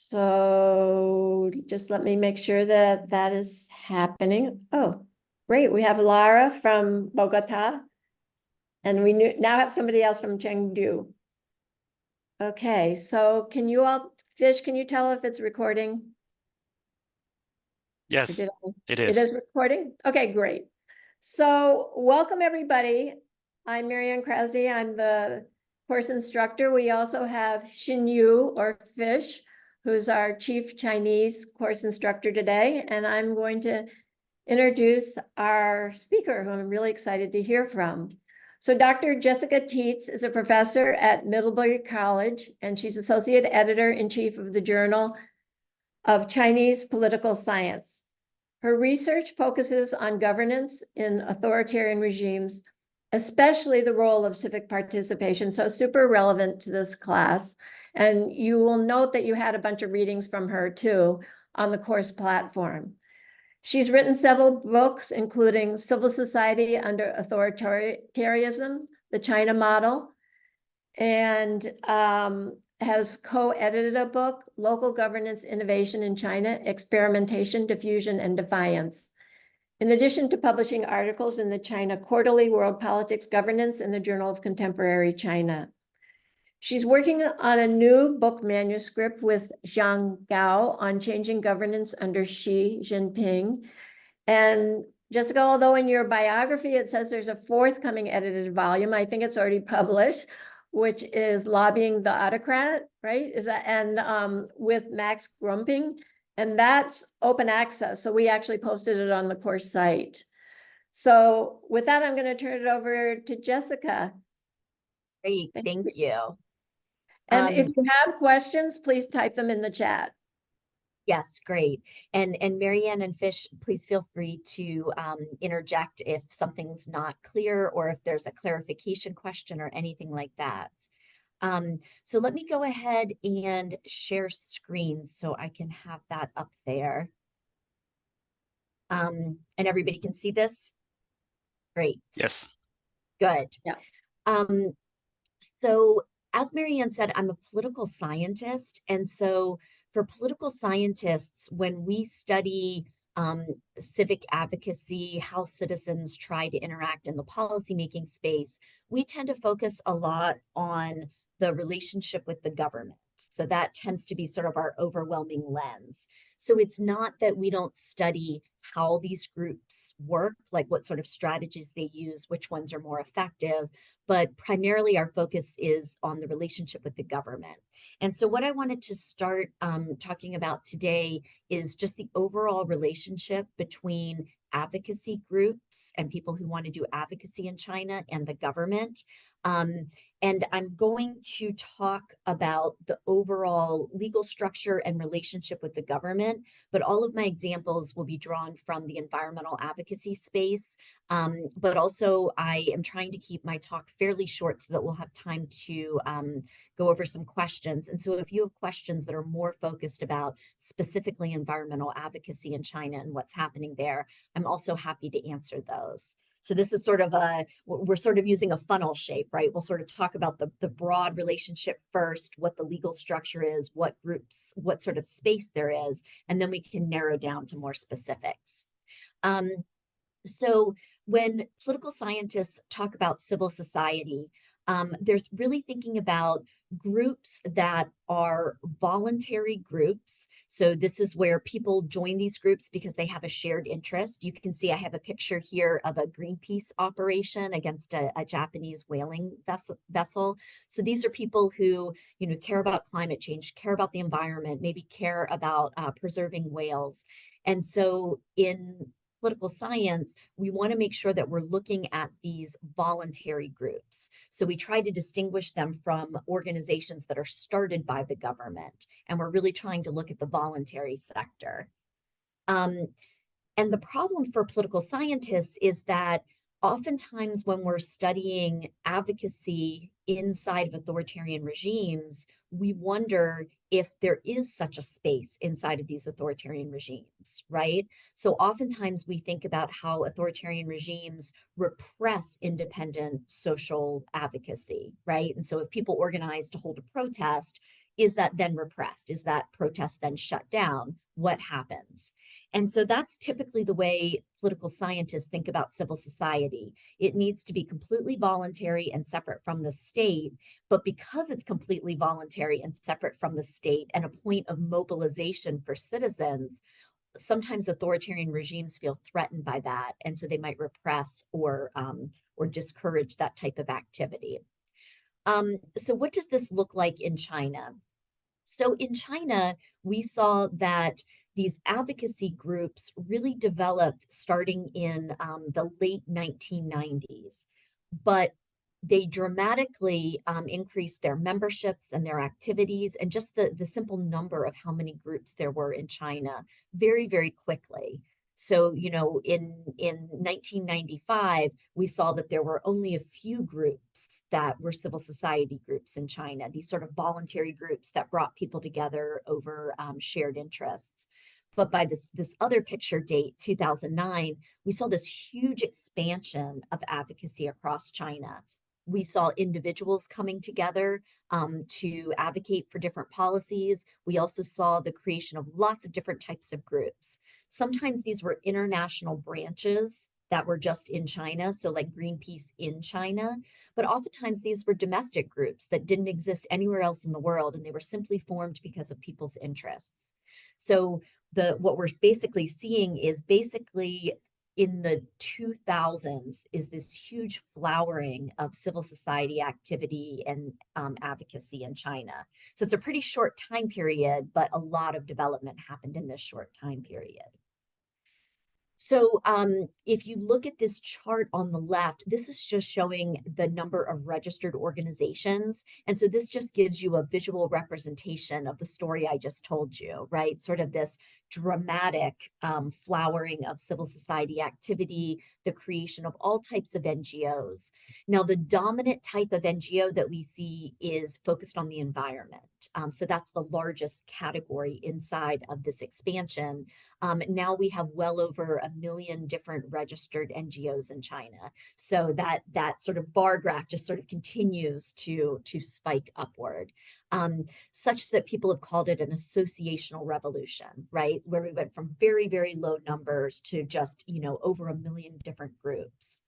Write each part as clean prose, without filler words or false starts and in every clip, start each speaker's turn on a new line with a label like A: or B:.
A: So just let me make sure that that is happening. Oh, great. We have Lara from Bogota. And we now have somebody else from Chengdu. Okay, so can you all, Fish, can you tell if it's recording?
B: Yes, it
A: It
B: is.
A: is recording? Okay, great. So welcome everybody. I'm Marianne Krasny. I'm the course instructor. We also have Xin Yu or Fish, who's our chief Chinese course instructor today. And I'm going to introduce our speaker, who I'm really excited to hear from. So Dr. Jessica Teets is a professor at Middlebury College, and she's associate editor-in-chief of the Journal of Chinese Political Science. Her research focuses on governance in authoritarian regimes, especially the role of civic participation, so super relevant to this class. And you will note that you had a bunch of readings from her too on the course platform. She's written several books, including Civil Society Under Authoritarianism, The China Model, and has co-edited a book, Local Governance Innovation in China, Experimentation, Diffusion, and Defiance. In addition to publishing articles in the China Quarterly, World Politics Governance, and the Journal of Contemporary China. She's working on a new book manuscript with Zhang Gao on changing governance under Xi Jinping. And Jessica, although in your biography it says there's a forthcoming edited volume, I think it's already published, which is Lobbying the Autocrat, right? Is that, and with Max Grumping, and that's open access. So we actually posted it on the course site. So with that, I'm going to turn it over to Jessica.
C: Great, thank you.
A: And if you have questions, please type them in the chat.
C: Yes, great. And Marianne and Fish, please feel free to interject if something's not clear or if there's a clarification question or anything like that. So let me go ahead and share screen so I can have that up there. And everybody can see this? Great.
B: Yes.
C: Good.
A: Yeah.
C: So as Marianne said, I'm a political scientist. And so for political scientists, when we study civic advocacy, how citizens try to interact in the policymaking space, we tend to focus a lot on the relationship with the government. So that tends to be sort of our overwhelming lens. So it's not that we don't study how these groups work, like what sort of strategies they use, which ones are more effective, but primarily our focus is on the relationship with the government. And so what I wanted to start talking about today is just the overall relationship between advocacy groups and people who want to do advocacy in China and the government. And I'm going to talk about the overall legal structure and relationship with the government, but all of my examples will be drawn from the environmental advocacy space. But also I am trying to keep my talk fairly short so that we'll have time to go over some questions. And so if you have questions that are more focused about specifically environmental advocacy in China and what's happening there, I'm also happy to answer those. So this is sort of we're sort of using a funnel shape, right? We'll sort of talk about the broad relationship first, what the legal structure is, what groups, what sort of space there is, and then we can narrow down to more specifics. So when political scientists talk about civil society, they're really thinking about groups that are voluntary groups. So this is where people join these groups because they have a shared interest. You can see I have a picture here of a Greenpeace operation against a Japanese whaling vessel. So these are people who, you know, care about climate change, care about the environment, maybe care about preserving whales. And so in political science, we want to make sure that we're looking at these voluntary groups. So we try to distinguish them from organizations that are started by the government. And we're really trying to look at the voluntary sector. And the problem for political scientists is that oftentimes when we're studying advocacy inside of authoritarian regimes, we wonder if there is such a space inside of these authoritarian regimes, right? So oftentimes we think about how authoritarian regimes repress independent social advocacy, right? And so if people organize to hold a protest, is that then repressed? Is that protest then shut down? What happens? And so that's typically the way political scientists think about civil society. It needs to be completely voluntary and separate from the state. But because it's completely voluntary and separate from the state and a point of mobilization for citizens, sometimes authoritarian regimes feel threatened by that. And so they might repress or discourage that type of activity. So what does this look like in China? So in China, we saw that these advocacy groups really developed starting in the late 1990s, but they dramatically increased their memberships and their activities and just the simple number of how many groups there were in China very, very quickly. So, you know, in 1995, we saw that there were only a few groups that were civil society groups in China, these sort of voluntary groups that brought people together over shared interests. But by this other picture date, 2009, we saw this huge expansion of advocacy across China. We saw individuals coming together to advocate for different policies. We also saw the creation of lots of different types of groups. Sometimes these were international branches that were just in China, so like Greenpeace in China, but oftentimes these were domestic groups that didn't exist anywhere else in the world, and they were simply formed because of people's interests. So what we're basically seeing is basically in the 2000s is this huge flowering of civil society activity and advocacy in China. So it's a pretty short time period, but a lot of development happened in this short time period. So if you look at this chart on the left, this is just showing the number of registered organizations. And so this just gives you a visual representation of the story I just told you, right? Sort of this dramatic flowering of civil society activity, the creation of all types of NGOs. Now, the dominant type of NGO that we see is focused on the environment. So that's the largest category inside of this expansion. Now we have well over 1 million different registered NGOs in China. So that sort of bar graph just sort of continues to spike upward, such that people have called it an associational revolution, right? Where we went from very, very low numbers to just, you know, over 1 million different groups.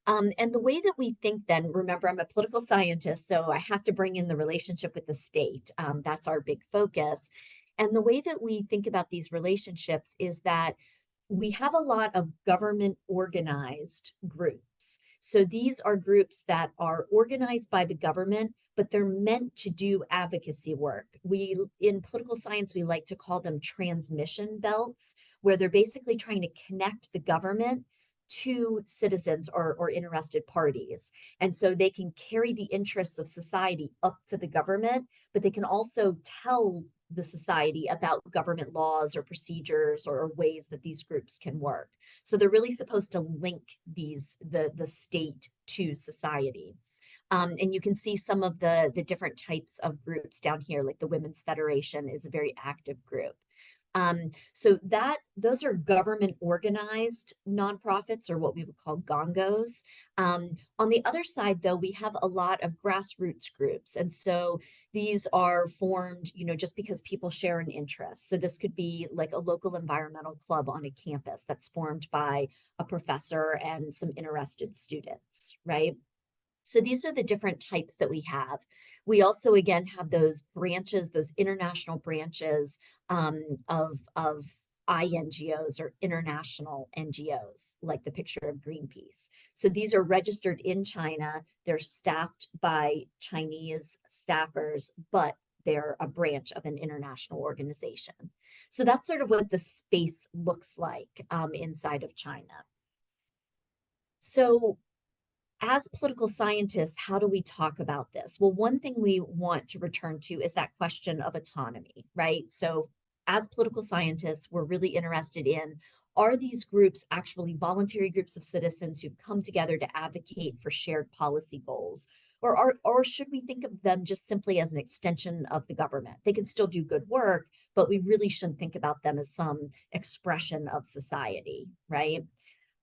C: And the way that we think then, remember, I'm a political scientist, so I have to bring in the relationship with the state. That's our big focus. And the way that we think about these relationships is that we have a lot of government organized groups. So these are groups that are organized by the government, but they're meant to do advocacy work. In political science, we like to call them transmission belts, where they're basically trying to connect the government to citizens or interested parties. And so they can carry the interests of society up to the government, but they can also tell the society about government laws or procedures or ways that these groups can work. So they're really supposed to link the state to society. And you can see some of the different types of groups down here, like the Women's Federation is a very active group. So those are government organized nonprofits, or what we would call gongos. On the other side, though, we have a lot of grassroots groups. And so these are formed, you know, just because people share an interest. So this could be like a local environmental club on a campus that's formed by a professor and some interested students, right? So these are the different types that we have. We also, again, have those branches, those international branches of INGOs or international NGOs, like the picture of Greenpeace. So these are registered in China. They're staffed by Chinese staffers, but they're a branch of an international organization. So that's sort of what the space looks like inside of China. So as political scientists, how do we talk about this? Well, one thing we want to return to is that question of autonomy, right? So as political scientists, we're really interested in, are these groups actually voluntary groups of citizens who've come together to advocate for shared policy goals? Or should we think of them just simply as an extension of the government? They can still do good work, but we really shouldn't think about them as some expression of society, right?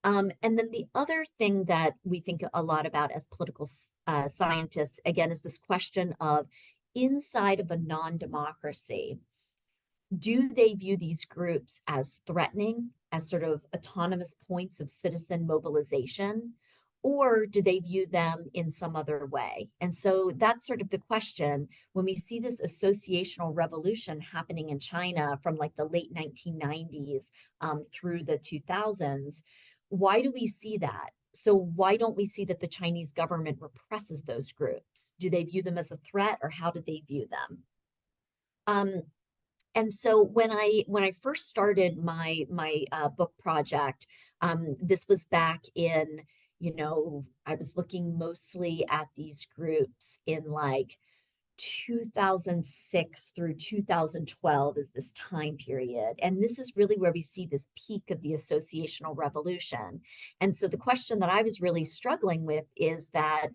C: And then the other thing that we think a lot about as political scientists, again, is this question of, inside of a non-democracy, do they view these groups as threatening, as sort of autonomous points of citizen mobilization, or do they view them in some other way? And so that's sort of the question when we see this associational revolution happening in China from like the late 1990s through the 2000s. Why do we see that? So why don't we see that the Chinese government represses those groups? Do they view them as a threat, or how do they view them? And so when I first started my book project, this was back in, I was looking mostly at these groups in like 2006 through 2012 is this time period. And this is really where we see this peak of the associational revolution. And so the question that I was really struggling with is that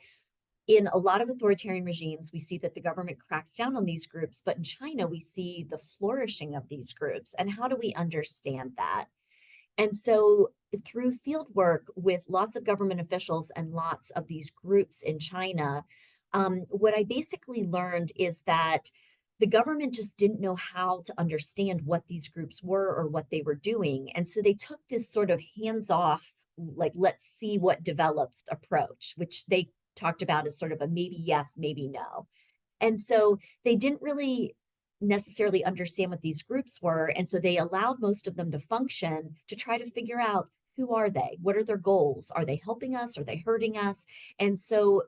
C: in a lot of authoritarian regimes, we see that the government cracks down on these groups, but in China, we see the flourishing of these groups. And how do we understand that? And so through field work with lots of government officials and lots of these groups in China, what I basically learned is that the government just didn't know how to understand what these groups were or what they were doing. And so they took this sort of hands-off, like, let's see what develops approach, which they talked about as sort of a maybe yes, maybe no. And so they didn't really necessarily understand what these groups were. And so they allowed most of them to function to try to figure out, who are they? What are their goals? Are they helping us? Are they hurting us? And so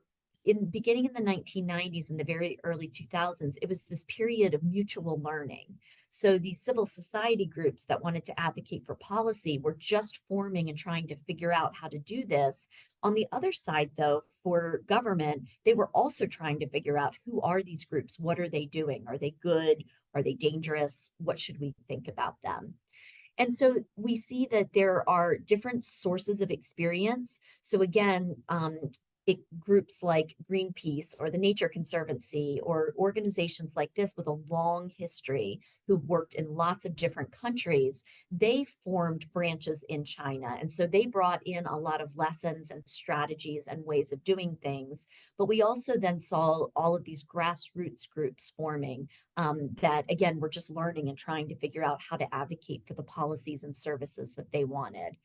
C: beginning in the 1990s and the very early 2000s, it was this period of mutual learning. So these civil society groups that wanted to advocate for policy were just forming and trying to figure out how to do this. On the other side, though, for government, they were also trying to figure out, who are these groups? What are they doing? Are they good? Are they dangerous? What should we think about them? And so we see that there are different sources of experience. So again, groups like Greenpeace or the Nature Conservancy or organizations like this with a long history who've worked in lots of different countries, they formed branches in China. And so they brought in a lot of lessons and strategies and ways of doing things. But we also then saw all of these grassroots groups forming that, again, were just learning and trying to figure out how to advocate for the policies and services that they wanted.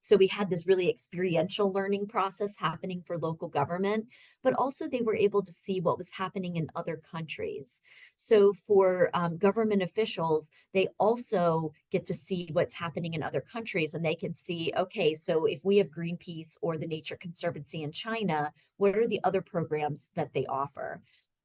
C: So we had this really experiential learning process happening for local government, but also they were able to see what was happening in other countries. So for government officials, they also get to see what's happening in other countries, and they can see, okay, so if we have Greenpeace or the Nature Conservancy in China, what are the other programs that they offer?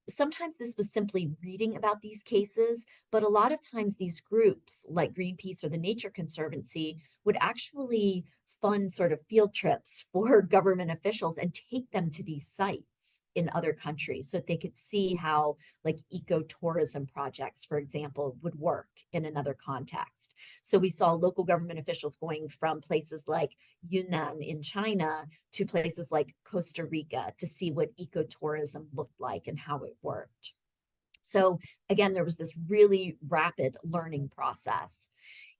C: Sometimes this was simply reading about these cases, but a lot of times these groups like Greenpeace or the Nature Conservancy would actually fund sort of field trips for government officials and take them to these sites in other countries so that they could see how like ecotourism projects, for example, would work in another context. So we saw local government officials going from places like Yunnan in China to places like Costa Rica to see what ecotourism looked like and how it worked. So again, there was this really rapid learning process.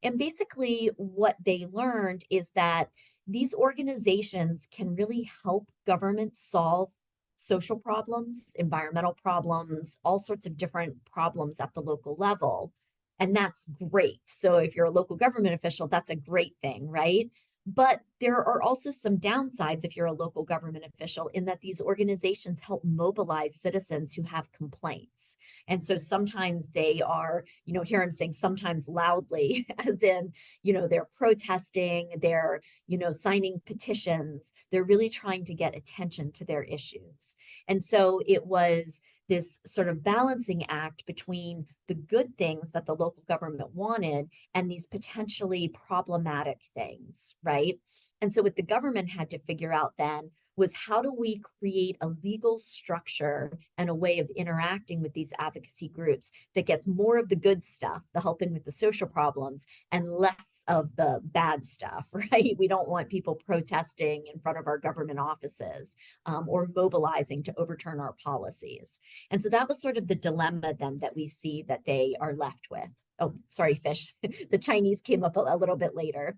C: And basically, what they learned is that these organizations can really help government solve social problems, environmental problems, all sorts of different problems at the local level. And that's great. So if you're a local government official, that's a great thing, right? But there are also some downsides if you're a local government official in that these organizations help mobilize citizens who have complaints. And so sometimes they are, here I'm saying sometimes loudly, as in, they're protesting, they're, signing petitions, they're really trying to get attention to their issues. And so it was this sort of balancing act between the good things that the local government wanted and these potentially problematic things, right? And so what the government had to figure out then was, how do we create a legal structure and a way of interacting with these advocacy groups that gets more of the good stuff, the helping with the social problems, and less of the bad stuff, right? We don't want people protesting in front of our government offices or mobilizing to overturn our policies. And so that was sort of the dilemma then that we see that they are left with. Oh, sorry, Fish. The Chinese came up a little bit later.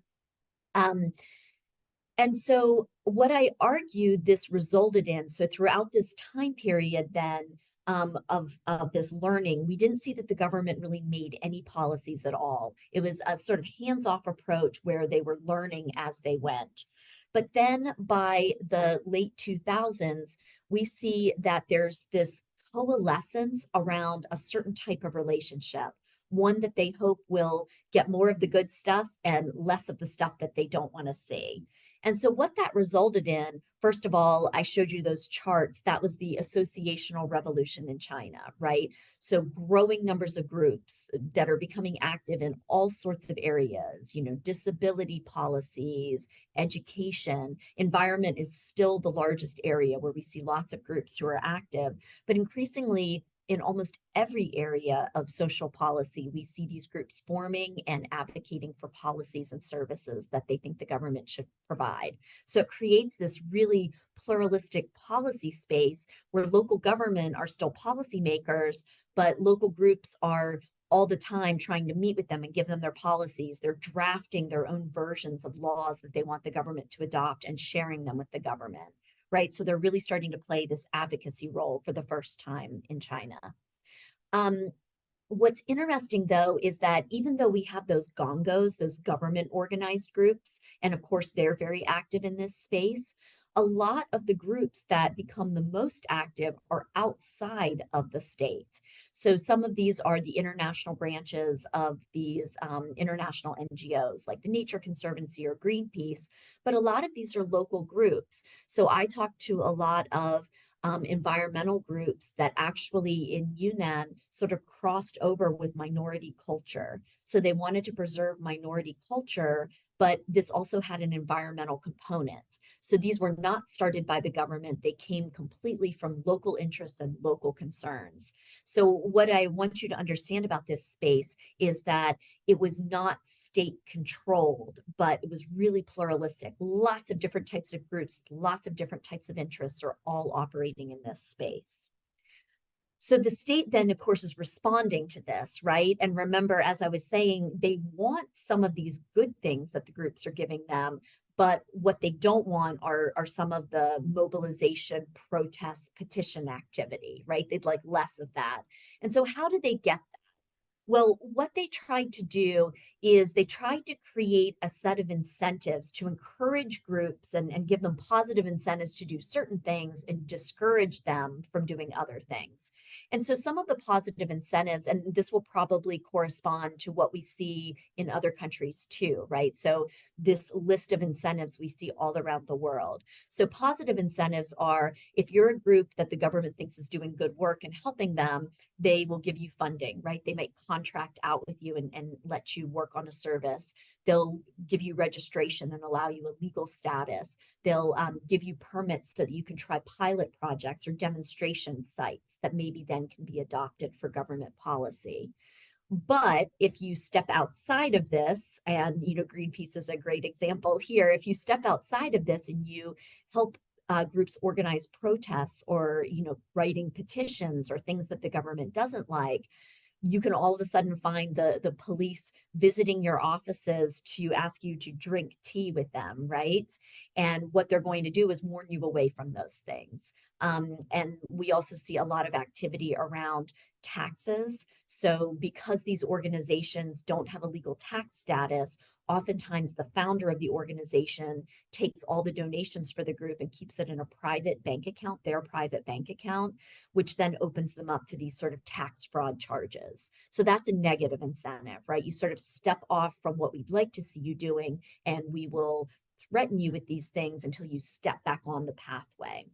C: And so what I argued this resulted in, so throughout this time period, then of this learning, we didn't see that the government really made any policies at all. It was a sort of hands-off approach where they were learning as they went. But then by the late 2000s, we see that there's this coalescence around a certain type of relationship, one that they hope will get more of the good stuff and less of the stuff that they don't want to see. And so, what that resulted in, first of all, I showed you those charts. That was the associational revolution in China, right? So, growing numbers of groups that are becoming active in all sorts of areas, disability policies, education, environment is still the largest area where we see lots of groups who are active, but increasingly, in almost every area of social policy, we see these groups forming and advocating for policies and services that they think the government should provide. So it creates this really pluralistic policy space where local government are still policymakers, but local groups are all the time trying to meet with them and give them their policies. They're drafting their own versions of laws that they want the government to adopt and sharing them with the government. Right. So they're really starting to play this advocacy role for the first time in China. Um, What's interesting, though, is that even though we have those gongos, those government organized groups, and of course they're very active in this space, a lot of the groups that become the most active are outside of the state. So some of these are the international branches of these international NGOs, like the Nature Conservancy or Greenpeace, but a lot of these are local groups. So I talked to a lot of environmental groups that actually in Yunnan sort of crossed over with minority culture. So they wanted to preserve minority culture, but this also had an environmental component. So these were not started by the government. They came completely from local interests and local concerns. So what I want you to understand about this space is that it was not state controlled, but it was really pluralistic. Lots of different types of groups, lots of different types of interests are all operating in this space. So the state then, of course, is responding to this, right? And remember, as I was saying, they want some of these good things that the groups are giving them, but what they don't want are some of the mobilization, protest, petition activity, right? They'd like less of that. And so how do they get that? Well, what they tried to do is they tried to create a set of incentives to encourage groups and give them positive incentives to do certain things and discourage them from doing other things. And so some of the positive incentives, and this will probably correspond to what we see in other countries too, right? So this list of incentives we see all around the world. So positive incentives are if you're a group that the government thinks is doing good work and helping them, they will give you funding, right? They might contract out with you and let you work on a service. They'll give you registration and allow you a legal status. They'll give you permits so that you can try pilot projects or demonstration sites that maybe then can be adopted for government policy. But if you step outside of this, and Greenpeace is a great example here, if you step outside of this and you help groups organize protests or writing petitions or things that the government doesn't like, you can all of a sudden find the police visiting your offices to ask you to drink tea with them, right? And what they're going to do is warn you away from those things. And we also see a lot of activity around taxes. So because these organizations don't have a legal tax status, oftentimes the founder of the organization takes all the donations for the group and keeps it in a private bank account, their private bank account, which then opens them up to these sort of tax fraud charges. So that's a negative incentive, right? You sort of step off from what we'd like to see you doing, and we will threaten you with these things until you step back on the pathway.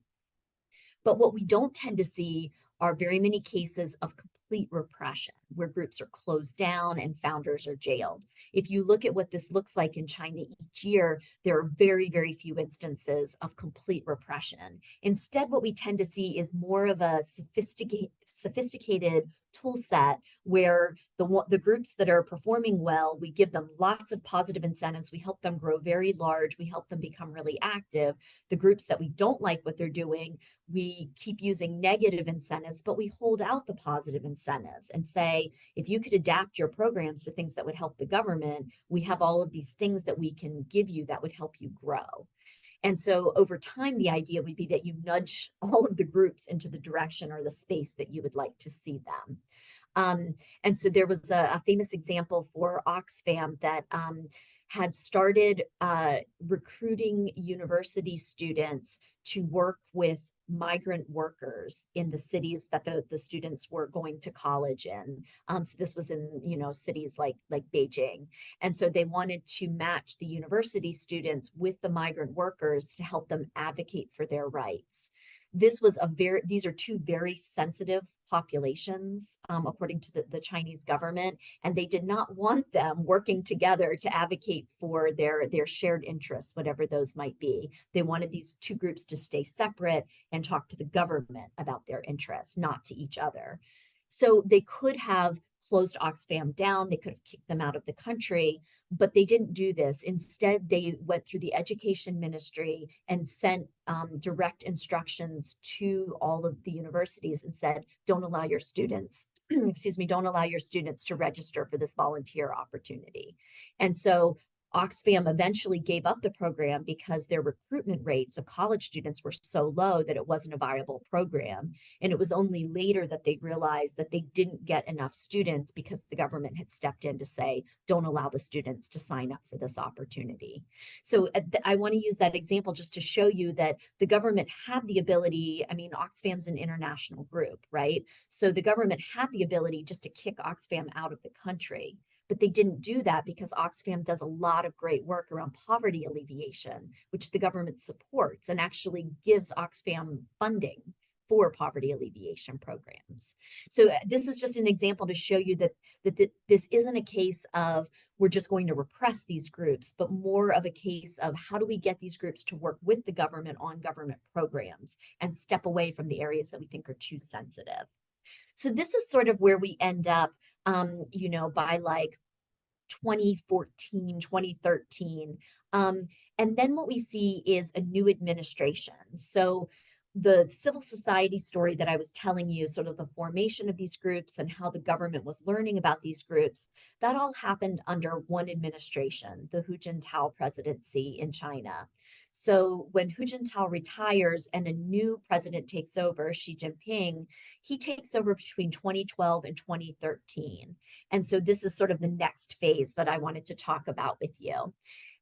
C: But what we don't tend to see are very many cases of complete repression where groups are closed down and founders are jailed. If you look at what this looks like in China each year, there are very, very few instances of complete repression. Instead, what we tend to see is more of a sophisticated tool set where the groups that are performing well, we give them lots of positive incentives. We help them grow very large. We help them become really active. The groups that we don't like what they're doing, we keep using negative incentives, but we hold out the positive incentives and say, if you could adapt your programs to things that would help the government, we have all of these things that we can give you that would help you grow. And so over time, the idea would be that you nudge all of the groups into the direction or the space that you would like to see them. And so there was a famous example for Oxfam that had started recruiting university students to work with migrant workers in the cities that the students were going to college in. So this was in, cities like Beijing. And so they wanted to match the university students with the migrant workers to help them advocate for their rights. These are two very sensitive populations, according to the Chinese government, and they did not want them working together to advocate for their shared interests, whatever those might be. They wanted these two groups to stay separate and talk to the government about their interests, not to each other. So they could have closed Oxfam down, they could have kicked them out of the country, but they didn't do this. Instead, they went through the education ministry and sent direct instructions to all of the universities and said, don't allow your students, don't allow your students to register for this volunteer opportunity. And so Oxfam eventually gave up the program because their recruitment rates of college students were so low that it wasn't a viable program. And it was only later that they realized that they didn't get enough students because the government had stepped in to say, don't allow the students to sign up for this opportunity. So I want to use that example just to show you that the government had the ability. I mean, Oxfam's an international group, right? So the government had the ability just to kick Oxfam out of the country. But they didn't do that because Oxfam does a lot of great work around poverty alleviation, which the government supports and actually gives Oxfam funding for poverty alleviation programs. So this is just an example to show you that this isn't a case of we're just going to repress these groups, but more of a case of how do we get these groups to work with the government on government programs and step away from the areas that we think are too sensitive. So this is sort of where we end up, by like 2014, 2013. And then what we see is a new administration. So the civil society story that I was telling you, sort of the formation of these groups and how the government was learning about these groups, that all happened under one administration, the Hu Jintao presidency in China. So when Hu Jintao retires and a new president takes over, Xi Jinping, he takes over between 2012 and 2013. And so this is sort of the next phase that I wanted to talk about with you.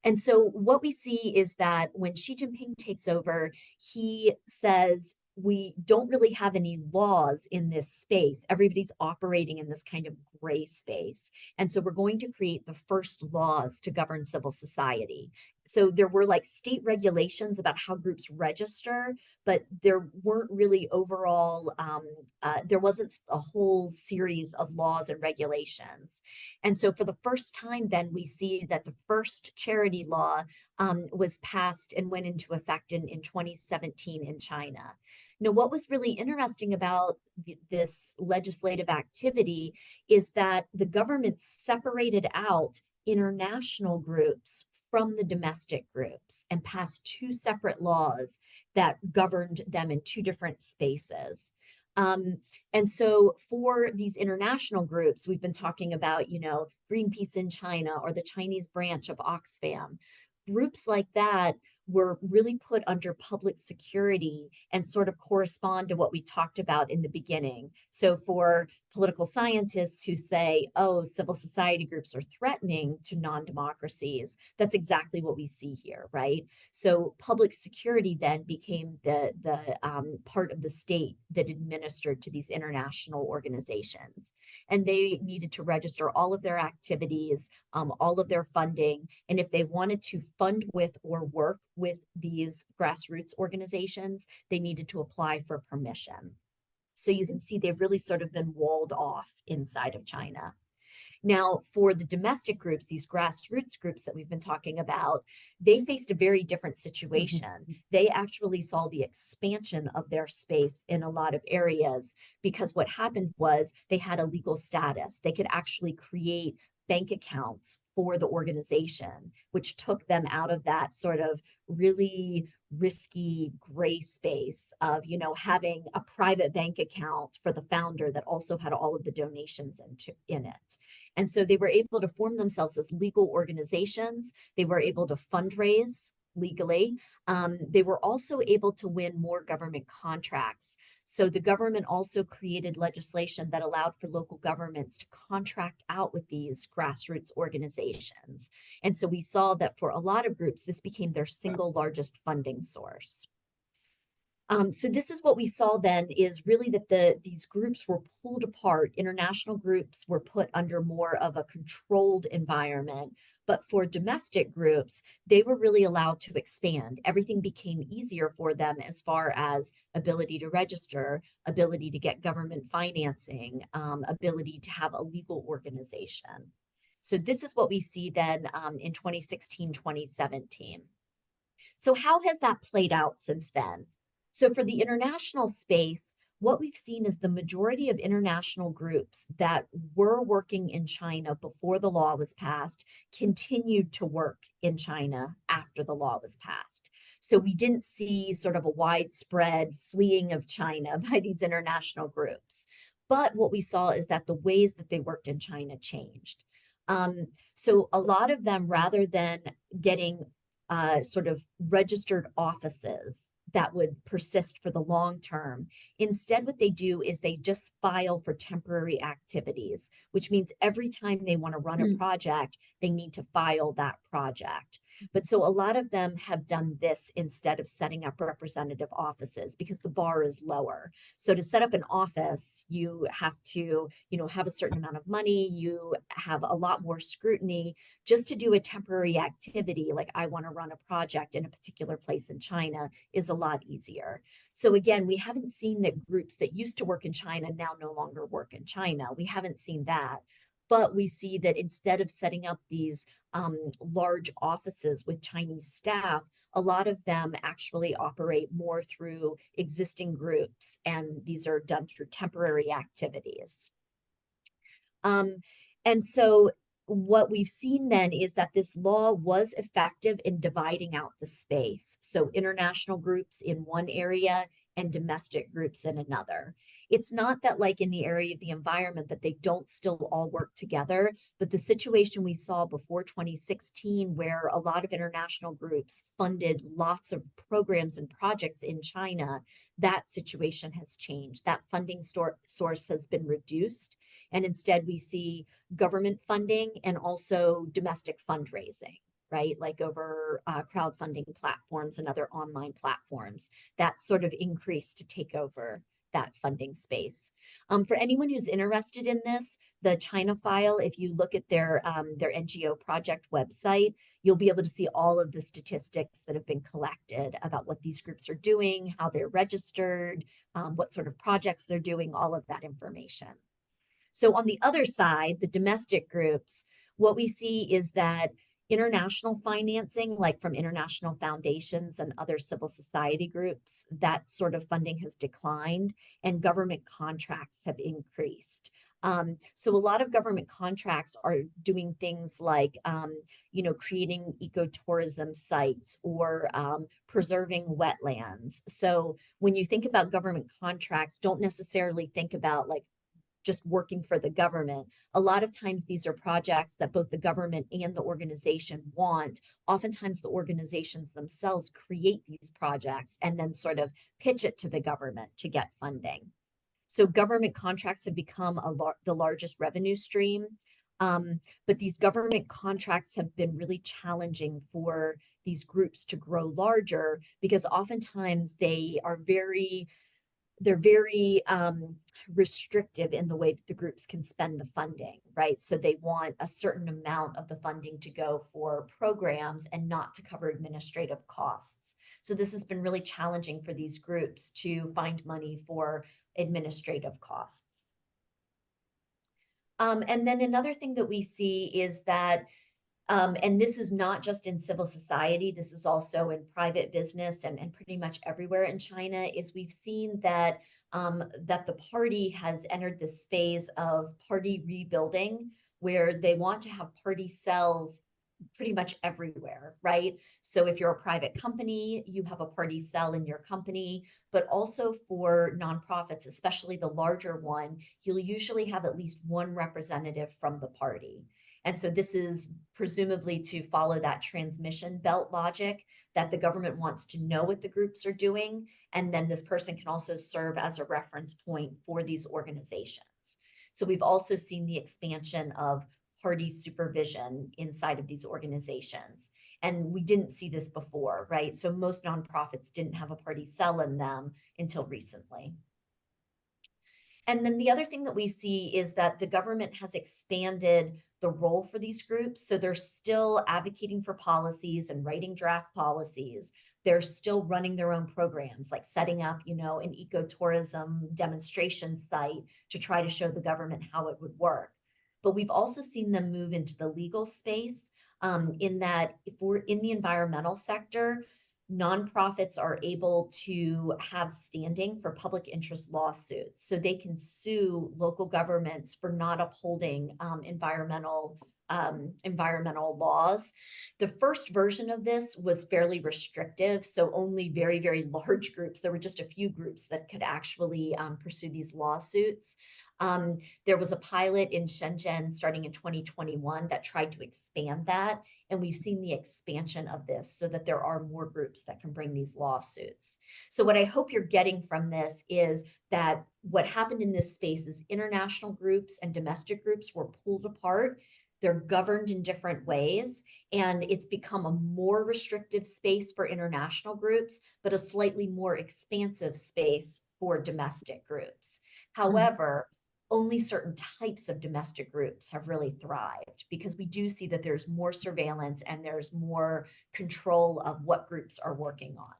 C: And so what we see is that when Xi Jinping takes over, he says, we don't really have any laws in this space. Everybody's operating in this kind of gray space. And so we're going to create the first laws to govern civil society. So there were like state regulations about how groups register, but there weren't really overall, there wasn't a whole series of laws and regulations. And so for the first time, then we see that the first charity law was passed and went into effect in 2017 in China. Now, what was really interesting about this legislative activity is that the government separated out international groups from the domestic groups and passed two separate laws that governed them in two different spaces. And so for these international groups, we've been talking about, Greenpeace in China or the Chinese branch of Oxfam. Groups like that were really put under public security and sort of correspond to what we talked about in the beginning. So for political scientists who say, oh, civil society groups are threatening to non-democracies, that's exactly what we see here, right? So public security then became the part of the state that administered to these international organizations. And they needed to register all of their activities, all of their funding. And if they wanted to fund with or work with these grassroots organizations, they needed to apply for permission. So you can see they've really sort of been walled off inside of China. Now, for the domestic groups, these grassroots groups that we've been talking about, they faced a very different situation. They actually saw the expansion of their space in a lot of areas because what happened was they had a legal status. They could actually create bank accounts for the organization, which took them out of that sort of really risky gray space of, having a private bank account for the founder that also had all of the donations in it. And so they were able to form themselves as legal organizations. They were able to fundraise legally. They were also able to win more government contracts. So the government also created legislation that allowed for local governments to contract out with these grassroots organizations. And so we saw that for a lot of groups, this became their single largest funding source. So this is what we saw then is really that these groups were pulled apart. International groups were put under more of a controlled environment. But for domestic groups, they were really allowed to expand. Everything became easier for them as far as ability to register, ability to get government financing, ability to have a legal organization. So this is what we see then in 2016, 2017. So how has that played out since then? So for the international space, what we've seen is the majority of international groups that were working in China before the law was passed continued to work in China after the law was passed. So we didn't see sort of a widespread fleeing of China by these international groups. But what we saw is that the ways that they worked in China changed. So a lot of them, rather than getting sort of registered offices that would persist for the long term. Instead, what they do is they just file for temporary activities, which means every time they want to run a project, they need to file that project. But so a lot of them have done this instead of setting up representative offices because the bar is lower. So to set up an office, you have to, have a certain amount of money, you have a lot more scrutiny. Just to do a temporary activity, like I want to run a project in a particular place in China, is a lot easier. So again, we haven't seen that groups that used to work in China now no longer work in China. We haven't seen that. But we see that instead of setting up these large offices with Chinese staff, a lot of them actually operate more through existing groups, and these are done through temporary activities. And so what we've seen then is that this law was effective in dividing out the space. So international groups in one area and domestic groups in another. It's not that like in the area of the environment that they don't still all work together, but the situation we saw before 2016 where a lot of international groups funded lots of programs and projects in China, that situation has changed. That funding source has been reduced. And instead we see government funding and also domestic fundraising, right? Like over crowdfunding platforms and other online platforms. That sort of increased to take over that funding space. For anyone who's interested in this, the China file, if you look at their NGO project website, you'll be able to see all of the statistics that have been collected about what these groups are doing, how they're registered, what sort of projects they're doing, all of that information. So on the other side, the domestic groups, what we see is that international financing, like from international foundations and other civil society groups, that sort of funding has declined and government contracts have increased. So a lot of government contracts are doing things like, creating ecotourism sites or preserving wetlands. So when you think about government contracts, don't necessarily think about like just working for the government. A lot of times these are projects that both the government and the organization want. Oftentimes the organizations themselves create these projects and then sort of pitch it to the government to get funding. So government contracts have become the largest revenue stream. But these government contracts have been really challenging for these groups to grow larger because oftentimes they're very restrictive in the way that the groups can spend the funding, right? So they want a certain amount of the funding to go for programs and not to cover administrative costs. So this has been really challenging for these groups to find money for administrative costs. And then another thing that we see is that and this is not just in civil society, this is also in private business and pretty much everywhere in China, is we've seen that, that the party has entered this phase of party rebuilding, where they want to have party cells pretty much everywhere, right? So if you're a private company, you have a party cell in your company, but also for nonprofits, especially the larger one, you'll usually have at least one representative from the party. And so this is presumably to follow that transmission belt logic that the government wants to know what the groups are doing. And then this person can also serve as a reference point for these organizations. So we've also seen the expansion of party supervision inside of these organizations. And we didn't see this before, right? So most nonprofits didn't have a party cell in them until recently. And then the other thing that we see is that the government has expanded the role for these groups. So they're still advocating for policies and writing draft policies. They're still running their own programs, like setting up, an ecotourism demonstration site to try to show the government how it would work. But we've also seen them move into the legal space, in that if we're in the environmental sector, nonprofits are able to have standing for public interest lawsuits. So they can sue local governments for not upholding environmental laws. The first version of this was fairly restrictive. So only very, very large groups, there were just a few groups that could actually pursue these lawsuits. There was a pilot in Shenzhen starting in 2021 that tried to expand that. And we've seen the expansion of this so that there are more groups that can bring these lawsuits. So what I hope you're getting from this is that what happened in this space is international groups and domestic groups were pulled apart. They're governed in different ways, and it's become a more restrictive space for international groups, but a slightly more expansive space for domestic groups. However, only certain types of domestic groups have really thrived because we do see that there's more surveillance and there's more control of what groups are working on.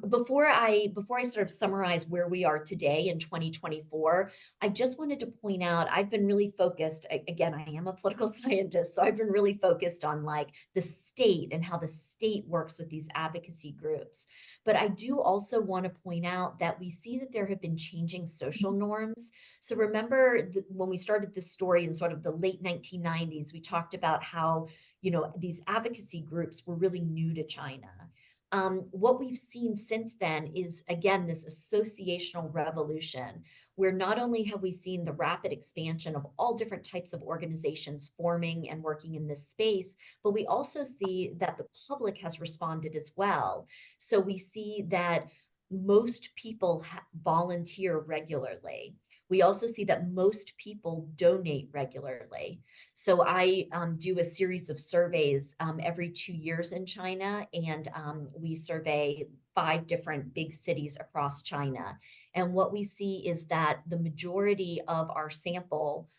C: Before I sort of summarize where we are today in 2024, I just wanted to point out, I've been really focused, again, I am a political scientist, so I've been really focused on like the state and how the state works with these advocacy groups. But I do also want to point out that we see that there have been changing social norms. So remember when we started this story in sort of the late 1990s, we talked about how, these advocacy groups were really new to China. What we've seen since then is, again, this associational revolution, where not only have we seen the rapid expansion of all different types of organizations forming and working in this space, but we also see that the public has responded as well. So we see that most people volunteer regularly. We also see that most people donate regularly. So I do a series of surveys every 2 years in China, and we survey 5 different big cities across China. And what we see is that the majority of our sample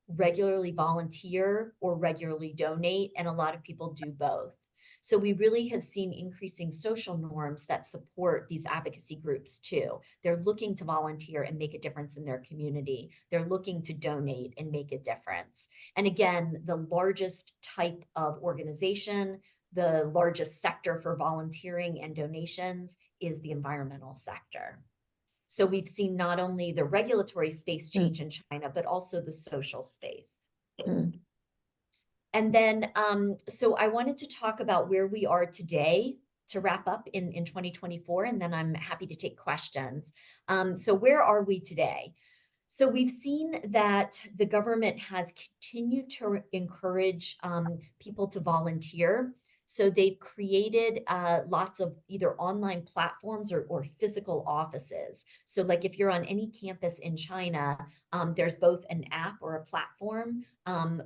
C: regularly volunteer or regularly donate, and a lot of people do both. So we really have seen increasing social norms that support these advocacy groups too. They're looking to volunteer and make a difference in their community. They're looking to donate and make a difference. And again, the largest type of organization, the largest sector for volunteering and donations is the environmental sector. So we've seen not only the regulatory space change in China, but also the social space. And then, so I wanted to talk about where we are today to wrap up in 2024, and then I'm happy to take questions. So where are we today? So we've seen that the government has continued to encourage people to volunteer. So they've created lots of either online platforms or physical offices. So like if you're on any campus in China, there's both an app or a platform,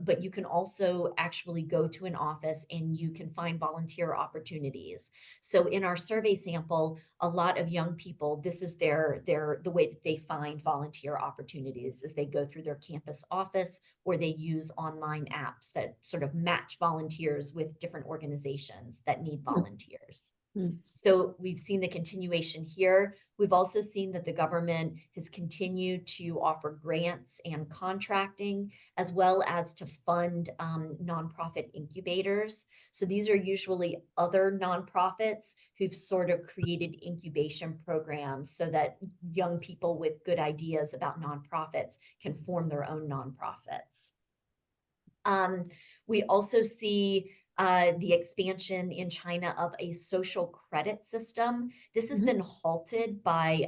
C: but you can also actually go to an office and you can find volunteer opportunities. So in our survey sample, a lot of young people, this is the way that they find volunteer opportunities is they go through their campus office or they use online apps that sort of match volunteers with different organizations that need volunteers. So we've seen the continuation here. We've also seen that the government has continued to offer grants and contracting, as well as to fund nonprofit incubators. So these are usually other nonprofits who've sort of created incubation programs so that young people with good ideas about nonprofits can form their own nonprofits. We also see the expansion in China of a social credit system. This has
A: Mhm.
C: been halted by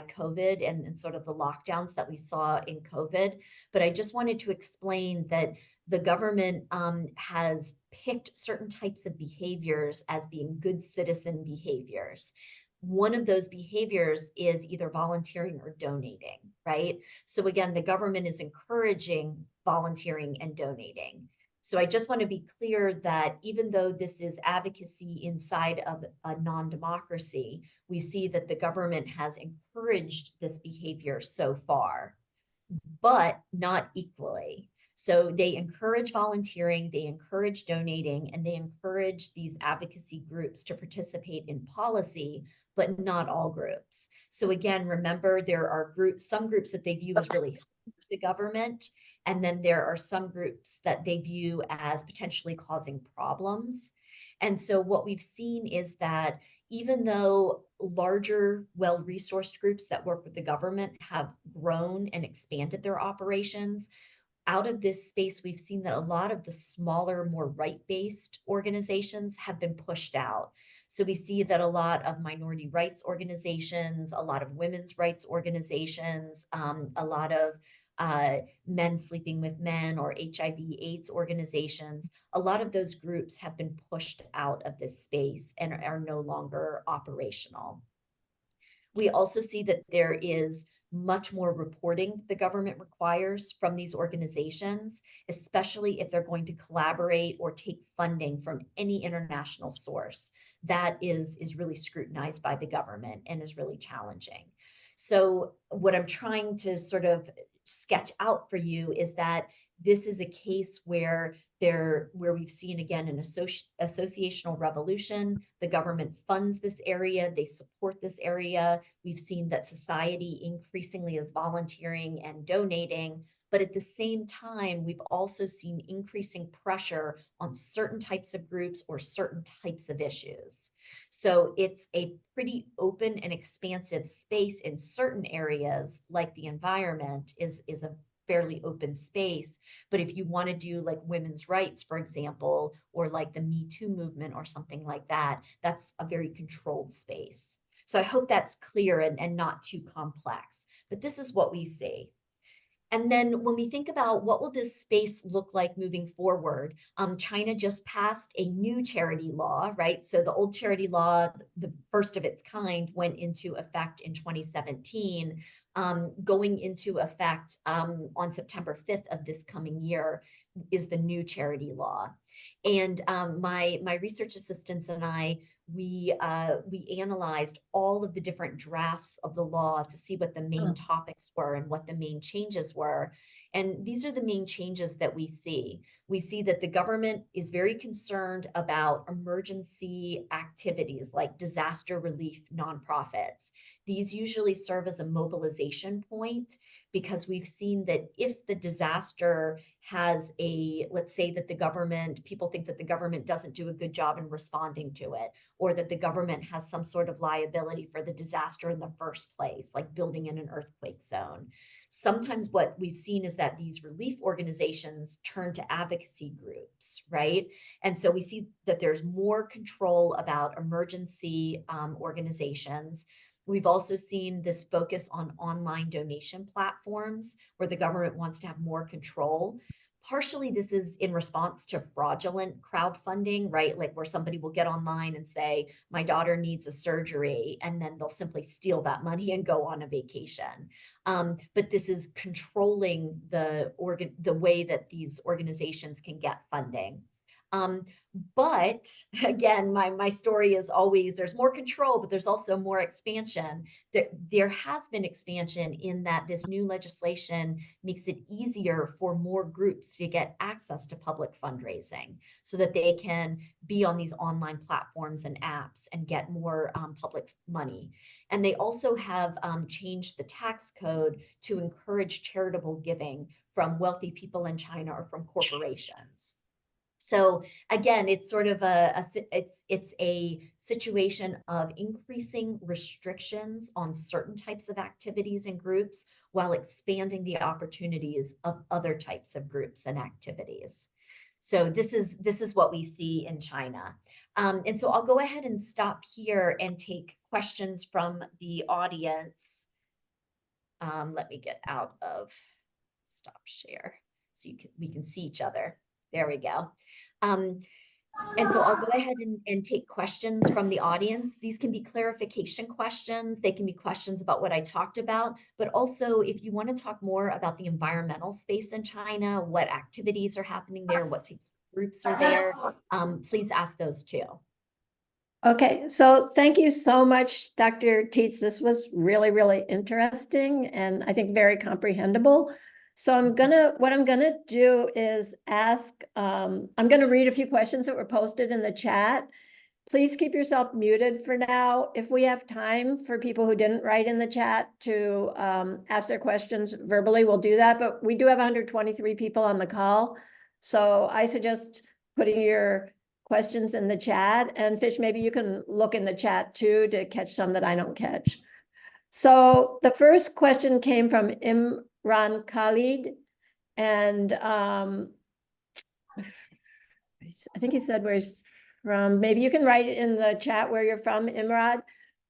C: COVID and sort of the lockdowns that we saw in COVID. But I just wanted to explain that the government has picked certain types of behaviors as being good citizen behaviors. One of those behaviors is either volunteering or donating, right? So again, the government is encouraging volunteering and donating. So I just want to be clear that even though this is advocacy inside of a non-democracy, we see that the government has encouraged this behavior so far, but not equally. So they encourage volunteering, they encourage donating, and they encourage these advocacy groups to participate in policy, but not all groups. So again, remember there are some groups that they view as really helping the government, and then there are some groups that they view as potentially causing problems. And so what we've seen is that even though larger, well-resourced groups that work with the government have grown and expanded their operations, out of this space, we've seen that a lot of the smaller, more right-based organizations have been pushed out. So we see that a lot of minority rights organizations, a lot of women's rights organizations, a lot of men sleeping with men or HIV/AIDS organizations, a lot of those groups have been pushed out of this space and are no longer operational. We also see that there is much more reporting the government requires from these organizations, especially if they're going to collaborate or take funding from any international source. That is really scrutinized by the government and is really challenging. So what I'm trying to sort of sketch out for you is that this is a case where we've seen again an associational revolution. The government funds this area, they support this area. We've seen that society increasingly is volunteering and donating, but at the same time, we've also seen increasing pressure on certain types of groups or certain types of issues. So it's a pretty open and expansive space in certain areas, like the environment is a fairly open space. But if you want to do like women's rights, for example, or like the Me Too movement or something like that, that's a very controlled space. So I hope that's clear and not too complex. But this is what we see. And then when we think about what will this space look like moving forward, China just passed a new charity law, right? So the old charity law, the first of its kind, went into effect in 2017, going into effect on September 5th of this coming year is the new charity law. And my research assistants and I, we analyzed all of the different drafts of the law to see what the main topics were and what the main changes were. And these are the main changes that we see. We see that the government is very concerned about emergency activities like disaster relief nonprofits. These usually serve as a mobilization point because we've seen that if the disaster has let's say that the government, people think that the government doesn't do a good job in responding to it, or that the government has some sort of liability for the disaster in the first place, like building in an earthquake zone. Sometimes what we've seen is that these relief organizations turn to advocacy groups, right? And so we see that there's more control about emergency organizations. We've also seen this focus on online donation platforms where the government wants to have more control. Partially, this is in response to fraudulent crowdfunding, right? Like where somebody will get online and say, my daughter needs a surgery, and then they'll simply steal that money and go on a vacation. But this is controlling the way that these organizations can get funding. But again, my story is always there's more control, but there's also more expansion. There has been expansion in that this new legislation makes it easier for more groups to get access to public fundraising so that they can be on these online platforms and apps and get more public money. And they also have changed the tax code to encourage charitable giving from wealthy people in China or from corporations. So again, it's sort of it's a situation of increasing restrictions on certain types of activities and groups while expanding the opportunities of other types of groups and activities. So this is what we see in China. And so I'll go ahead and stop here and take questions from the audience. Let me get out of stop share so we can see each other. There we go. And so I'll go ahead and take questions from the audience. These can be clarification questions. They can be questions about what I talked about, but also if you want to talk more about the environmental space in China, what activities are happening there, what types of groups are there, please ask those too.
A: Okay, so thank you so much, Dr. Teets. This was really, really interesting and I think very comprehensible. So what I'm gonna do is ask, I'm gonna read a few questions that were posted in the chat. Please keep yourself muted for now. If we have time for people who didn't write in the chat to ask their questions verbally, we'll do that. But we do have 123 people on the call. So I suggest putting your questions in the chat, and Fish, maybe you can look in the chat too to catch some that I don't catch. So the first question came from Imran Khalid, and I think he said where he's from. Maybe you can write it in the chat where you're from, Imran.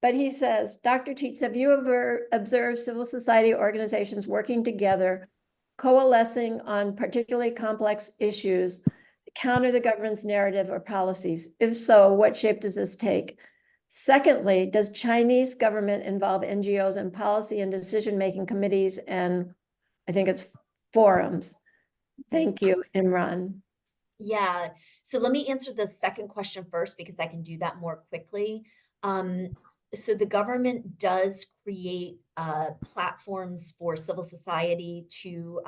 A: But he says, Dr. Teets, have you ever observed civil society organizations working together, coalescing on particularly complex issues to counter the government's narrative or policies? If so, what shape does this take? Secondly, does Chinese government involve NGOs in policy and decision-making committees and I think it's forums? Thank you, Imran.
C: Yeah, so let me answer the second question first because I can do that more quickly. So the government does create platforms for civil society to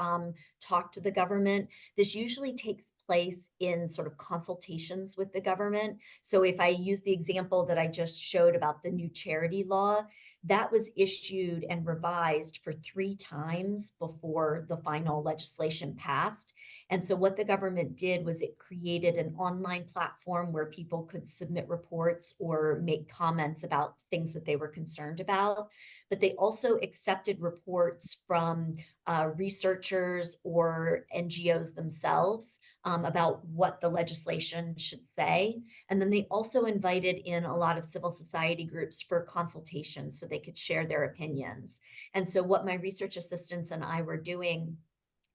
C: talk to the government. This usually takes place in sort of consultations with the government. So if I use the example that I just showed about the new charity law, that was issued and revised for 3 times before the final legislation passed. And so what the government did was it created an online platform where people could submit reports or make comments about things that they were concerned about. But they also accepted reports from researchers or NGOs themselves about what the legislation should say. And then they also invited in a lot of civil society groups for consultation so they could share their opinions. And so what my research assistants and I were doing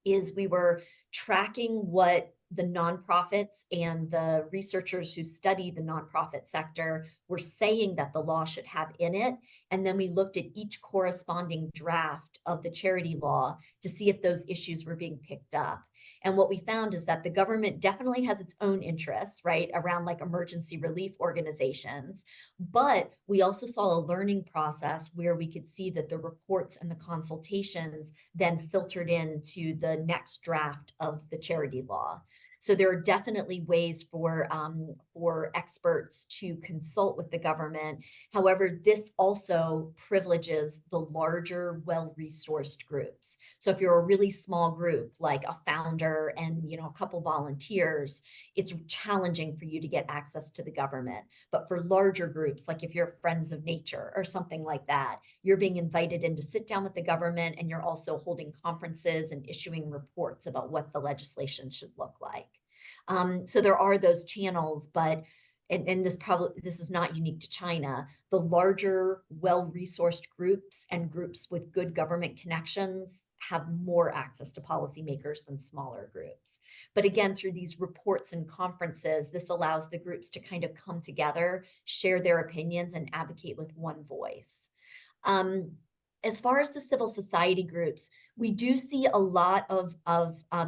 C: is we were tracking what the nonprofits and the researchers who study the nonprofit sector were saying that the law should have in it. And then we looked at each corresponding draft of the charity law to see if those issues were being picked up. And what we found is that the government definitely has its own interests, right, around like emergency relief organizations. But we also saw a learning process where we could see that the reports and the consultations then filtered into the next draft of the charity law. So there are definitely ways for experts to consult with the government. However, this also privileges the larger, well-resourced groups. So if you're a really small group, like a founder and a couple volunteers, it's challenging for you to get access to the government. But for larger groups, like if you're Friends of Nature or something like that, you're being invited in to sit down with the government, and you're also holding conferences and issuing reports about what the legislation should look like. So there are those channels, but and this is not unique to China. The larger, well-resourced groups and groups with good government connections have more access to policymakers than smaller groups. But again, through these reports and conferences, this allows the groups to kind of come together, share their opinions, and advocate with one voice. As far as the civil society groups, we do see a lot of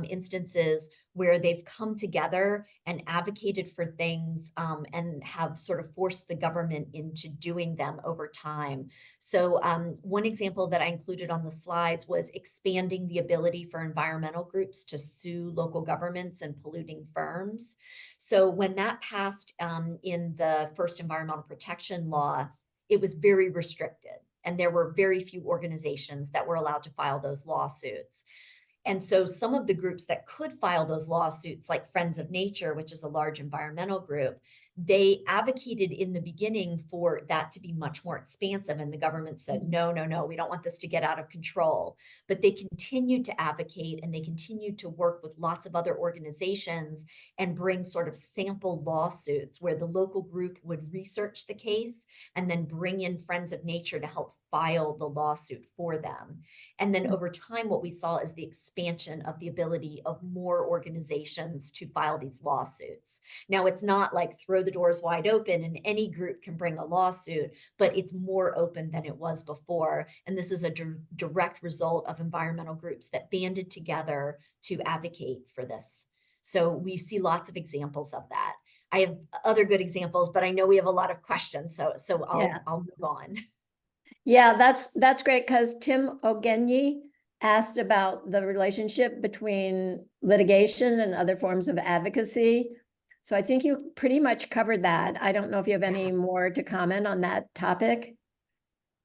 C: instances where they've come together and advocated for things and have sort of forced the government into doing them over time. So one example that I included on the slides was expanding the ability for environmental groups to sue local governments and polluting firms. So when that passed in the first environmental protection law, it was very restricted. And there were very few organizations that were allowed to file those lawsuits. And so some of the groups that could file those lawsuits, like Friends of Nature, which is a large environmental group, they advocated in the beginning for that to be much more expansive. And the government said, no, no, no, we don't want this to get out of control. But they continued to advocate, and they continued to work with lots of other organizations and bring sort of sample lawsuits where the local group would research the case and then bring in friends of nature to help file the lawsuit for them. And then over time, what we saw is the expansion of the ability of more organizations to file these lawsuits. Now, it's not like throw the doors wide open and any group can bring a lawsuit, but it's more open than it was before. And this is a direct result of environmental groups that banded together to advocate for this. So we see lots of examples of that. I have other good examples, but I know we have a lot of questions, so I'll move on.
A: Yeah, that's great, because Tim Ogenyi asked about the relationship between litigation and other forms of advocacy. So I think you pretty much covered that. I don't know if you have any more to comment on that topic.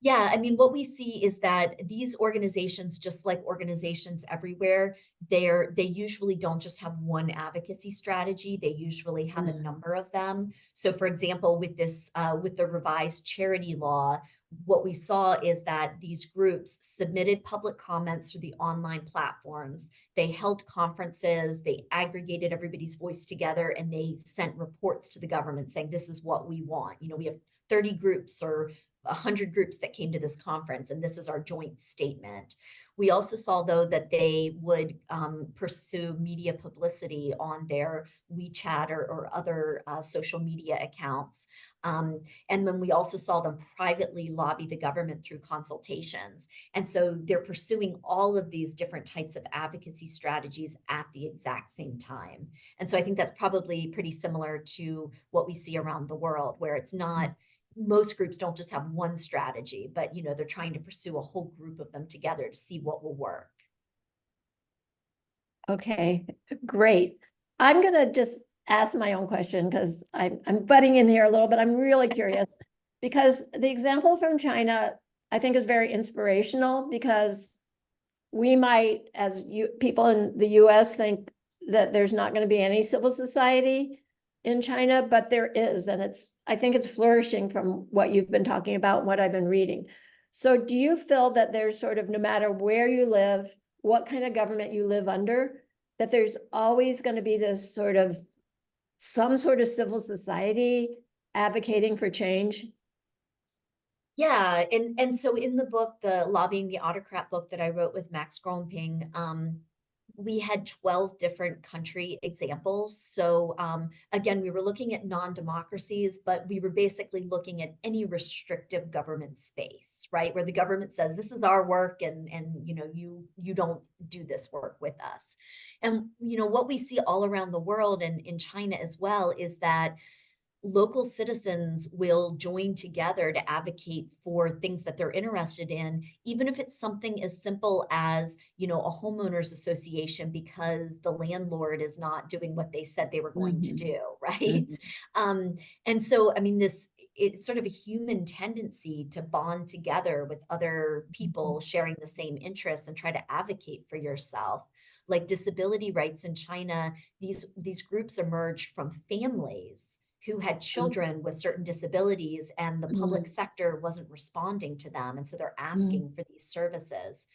C: Yeah, I mean, what we see is that these organizations, just like organizations everywhere, they usually don't just have one advocacy strategy. They usually have a number of them. So, for example, with this, with the revised charity law, what we saw is that these groups submitted public comments through the online platforms. They held conferences, they aggregated everybody's voice together, and they sent reports to the government saying, this is what we want. You know, we have 30 groups or 100 groups that came to this conference, and this is our joint statement. We also saw, though, that they would pursue media publicity on their WeChat or other social media accounts. And then we also saw them privately lobby the government through consultations. And so they're pursuing all of these different types of advocacy strategies at the exact same time. And so I think that's probably pretty similar to what we see around the world, where it's not, most groups don't just have one strategy, but they're trying to pursue a whole group of them together to see what will work.
A: Okay, great. I'm gonna just ask my own question, because I'm butting in here a little bit. I'm really curious, because the example from China, I think, is very inspirational, because we might, as people in the US, think that there's not going to be any civil society in China, but there is, and I think it's flourishing from what you've been talking about, what I've been reading. So do you feel that there's sort of, no matter where you live, what kind of government you live under, that there's always going to be this sort of, some sort of civil society advocating for change?
C: Yeah, and so in the book, the Lobbying the Autocrat book that I wrote with Max Gromping, we had 12 different country examples. So again, we were looking at non-democracies, but we were basically looking at any restrictive government space, right? Where the government says, this is our work, and you don't do this work with us. And what we see all around the world, and in China as well, is that local citizens will join together to advocate for things that they're interested in, even if it's something as simple as, a homeowners association because the landlord is not doing what they said they were going to do, right? And so, I mean, it's sort of a human tendency to bond together with other people sharing the same interests and try to advocate for yourself. Like disability rights in China, these groups emerged from families who had children with certain disabilities, and the public sector wasn't responding to them. And so they're asking for these services.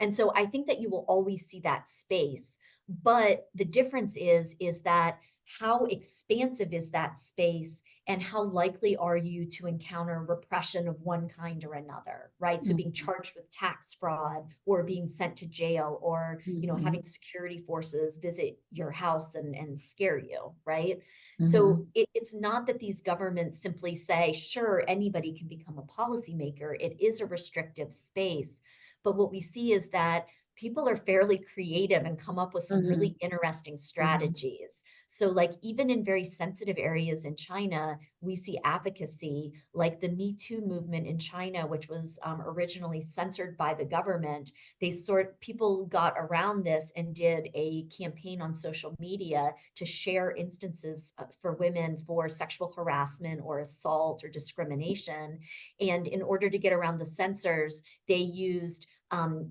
C: And so I think that you will always see that space. But the difference is that how expansive is that space, and how likely are you to encounter repression of one kind or another, right? So being charged with tax fraud, or being sent to jail, or having security forces visit your house and scare you, right? So it's not that these governments simply say, sure, anybody can become a policymaker. It is a restrictive space. But what we see is that people are fairly creative and come up with some really interesting strategies. So like even in very sensitive areas in China, we see advocacy, like the Me Too movement in China, which was originally censored by the government. People got around this and did a campaign on social media to share instances for women for sexual harassment or assault or discrimination. And in order to get around the censors, they used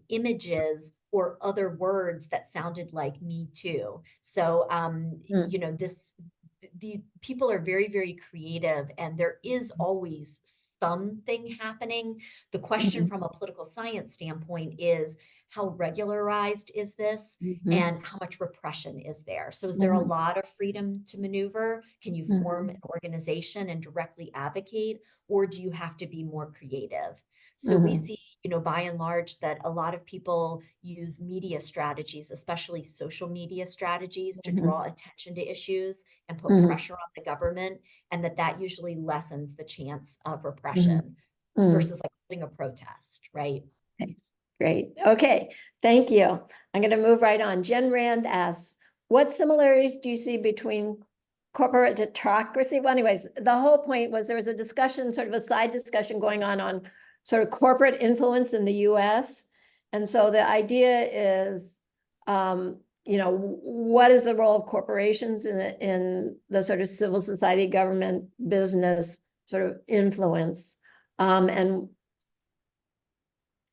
C: images or other words that sounded like me too. So,
A: Mm.
C: you know, the people are very, very creative, and there is always something happening. The question
A: Mhm.
C: from a political science standpoint is, how regularized is this,
A: Mhm.
C: and how much repression is there? So is there a
A: Mhm.
C: lot of freedom to maneuver? Can you form
A: Mhm.
C: an organization and directly advocate, or do you have to be more creative? So we
A: Mhm.
C: see, you know, by and large, that a lot of people use media strategies, especially social media strategies, to
A: Mhm.
C: draw attention to issues and put
A: Mhm.
C: pressure on the government, and that usually lessens the chance of
A: Mhm.
C: repression
A: Mm.
C: versus like holding a protest, right?
A: Okay, great. Okay, thank you. I'm going to move right on. Jen Rand asks, what similarities do you see between corporatocracy? Well, anyways, the whole point was there was a discussion, sort of a side discussion going on sort of corporate influence in the US. And so the idea is, what is the role of corporations in the sort of civil society, government, business sort of influence? And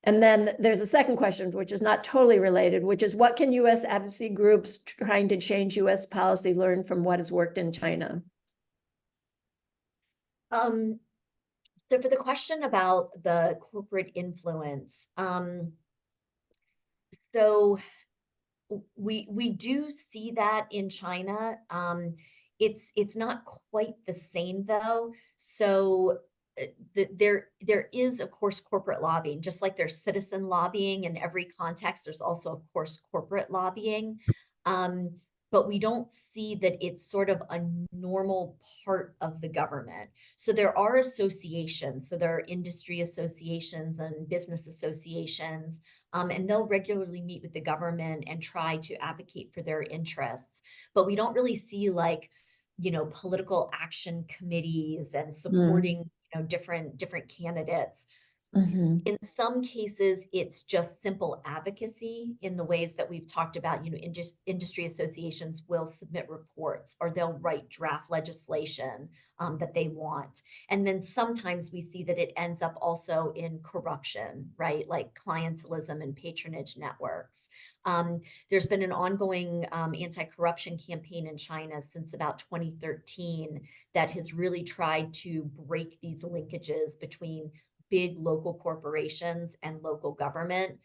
A: then there's a second question, which is not totally related, which is what can US advocacy groups trying to change US policy learn from what has worked in China?
C: Um, so for the question about the corporate influence, so we do see that in China. It's not quite the same though. So there is, of course, corporate lobbying, just like there's citizen lobbying in every context. There's also, of course, corporate lobbying. Um, but we don't see that it's sort of a normal part of the government. So there are associations. So there are industry associations and business associations, and they'll regularly meet with the government and try to advocate for their interests. But we don't really see like, you know, political action committees and supporting,
A: Mm.
C: different candidates.
A: Mhm.
C: In some cases, it's just simple advocacy in the ways that we've talked about. Industry associations will submit reports, or they'll write draft legislation that they want. And then sometimes we see that it ends up also in corruption, right? Like clientelism and patronage networks. There's been an ongoing anti-corruption campaign in China since about 2013 that has really tried to break these linkages between big local corporations and local government.